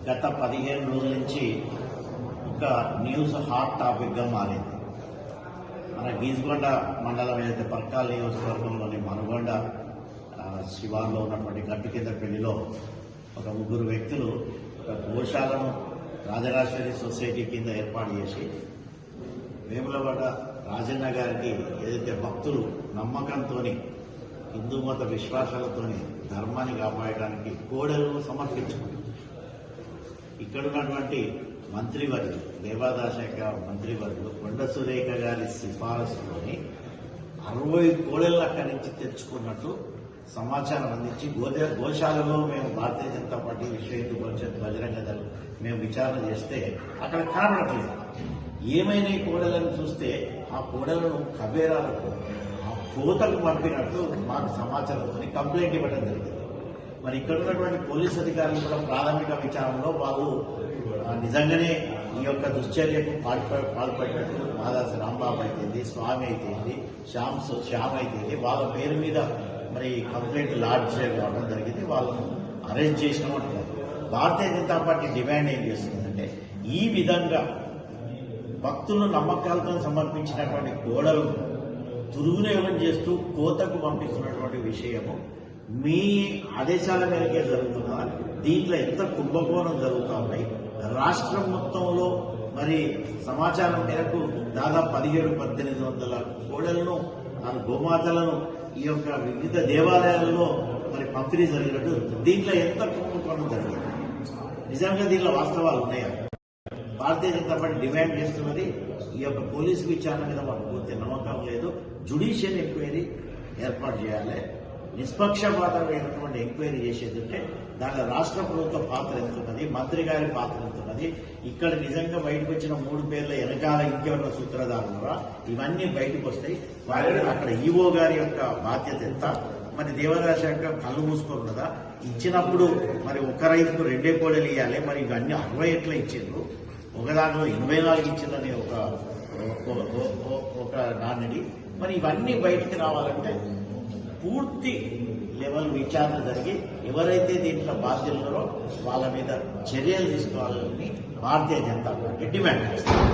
గత 15 రోజుల నుంచి ఒక న్యూస్ హాట్ టాపిక్గా మారింది. మన గీజ్గొండ మండలం ఏదైతే పర్కాల్ నియోజకవర్గంలోని మనుగొండ శివార్లో ఉన్నటువంటి గట్టు కింద పెళ్లిలో ఒక 3 వ్యక్తులు ఒక గోశాలను రాజరాజేశ్వరి సొసైటీ కింద ఏర్పాటు చేసి వేములవాడ రాజన్న గారికి ఏదైతే భక్తులు నమ్మకంతో హిందూ మత విశ్వాసాలతోని ధర్మాన్ని కాపాడడానికి కోడలను సమర్పించుకున్నారు. ఇక్కడ ఉన్నటువంటి మంత్రివర్యులు దేవాదాయ శాఖ మంత్రివర్యులు కొండ సురేఖ గారి సిఫారసులోని 60 కోడళ్ళు అక్కడి నుంచి తెచ్చుకున్నట్టు సమాచారం అందించి గోశాలలో మేము భారతీయ జనతా పార్టీ విశ్వ హిందూ పరిషత్ బజరంగ దళం మేము విచారణ చేస్తే అక్కడ కనబడట్లేదు. ఏమైనా ఈ కోడలను చూస్తే ఆ కోడలను కబేరాలకు ఆ కోతకు పంపినట్టు మాకు సమాచారంతో కంప్లైంట్ ఇవ్వడం జరిగింది. మరి ఇక్కడ ఉన్నటువంటి పోలీసు అధికారులు కూడా ప్రాథమిక విచారణలో వాళ్ళు నిజంగానే ఈ యొక్క దుశ్చర్యకు పాల్పడినట్టు మాదాసి రాంబాబు అయితేంది, స్వామి అయితేంది, శ్యామ్ అయితేంది వాళ్ళ పేరు మీద మరి కంప్లైంట్ లాడ్జ్ కావడం జరిగింది. వాళ్ళను arrest చేసినామంటున్నారు. Bharatiya Janata party demand ఏం చేస్తుందంటే ఈ విధంగా భక్తులను నమ్మకాలతో సమర్పించినటువంటి గోడలు దుర్వినియోగం చేస్తూ కోతకు పంపిస్తున్నటువంటి విషయము మీ ఆదేశాల మేరకే జరుగుతున్నా దీంట్లో ఎంత కుంభకోణం జరుగుతూ ఉన్నాయి. రాష్ట్రం మొత్తంలో మరి సమాచారం మేరకు దాదాపు 1700-1800 కోడలను గోమాతలను ఈ యొక్క వివిధ దేవాలయాల్లో మరి పంపిణీ జరిగినట్టు దీంట్లో ఎంత కుంభకోణం జరిగింది. నిజంగా దీంట్లో వాస్తవాలు ఉన్నాయా? భారతీయ జనతా పార్టీ డిమాండ్ చేస్తున్నది ఈ యొక్క పోలీసు విచారణ మీద మాకు పూర్తి నమ్మకం లేదు. జ్యుడిషియల్ ఎంక్వైరీ ఏర్పాటు చేయాలి. నిష్పక్షపాతమైనటువంటి ఎంక్వైరీ చేసేదంటే దాంట్లో రాష్ట్ర ప్రభుత్వ పాత్ర ఎంతున్నది, మంత్రి గారి పాత్ర ఎంతున్నది, ఇక్కడ నిజంగా బయటకు వచ్చిన 3 పేర్ల వెనకాల ఇంకెవరిన సూత్రధారులరా ఇవన్నీ బయటకు వస్తాయి. వారి అక్కడ ఈవో గారి యొక్క బాధ్యత ఎంత, మరి దేవాదాయ శాఖ కళ్ళు మూసుకున్నదా, ఇచ్చినప్పుడు మరి ఒక రైతుకు 2 కోడలు ఇవ్వాలి, మరి ఇవన్నీ 60 ఎట్లా ఇచ్చిండ్రు, ఒకదానిలో 84 ఇచ్చిందని ఒక నాన్నడి. మరి ఇవన్నీ బయటికి రావాలంటే పూర్తి లెవెల్ విచారణ జరిగి ఎవరైతే దీంట్లో బాధ్యులున్నారో వాళ్ళ మీద చర్యలు తీసుకోవాలని భారతీయ జనతా పార్టీ డిమాండ్ చేస్తారు.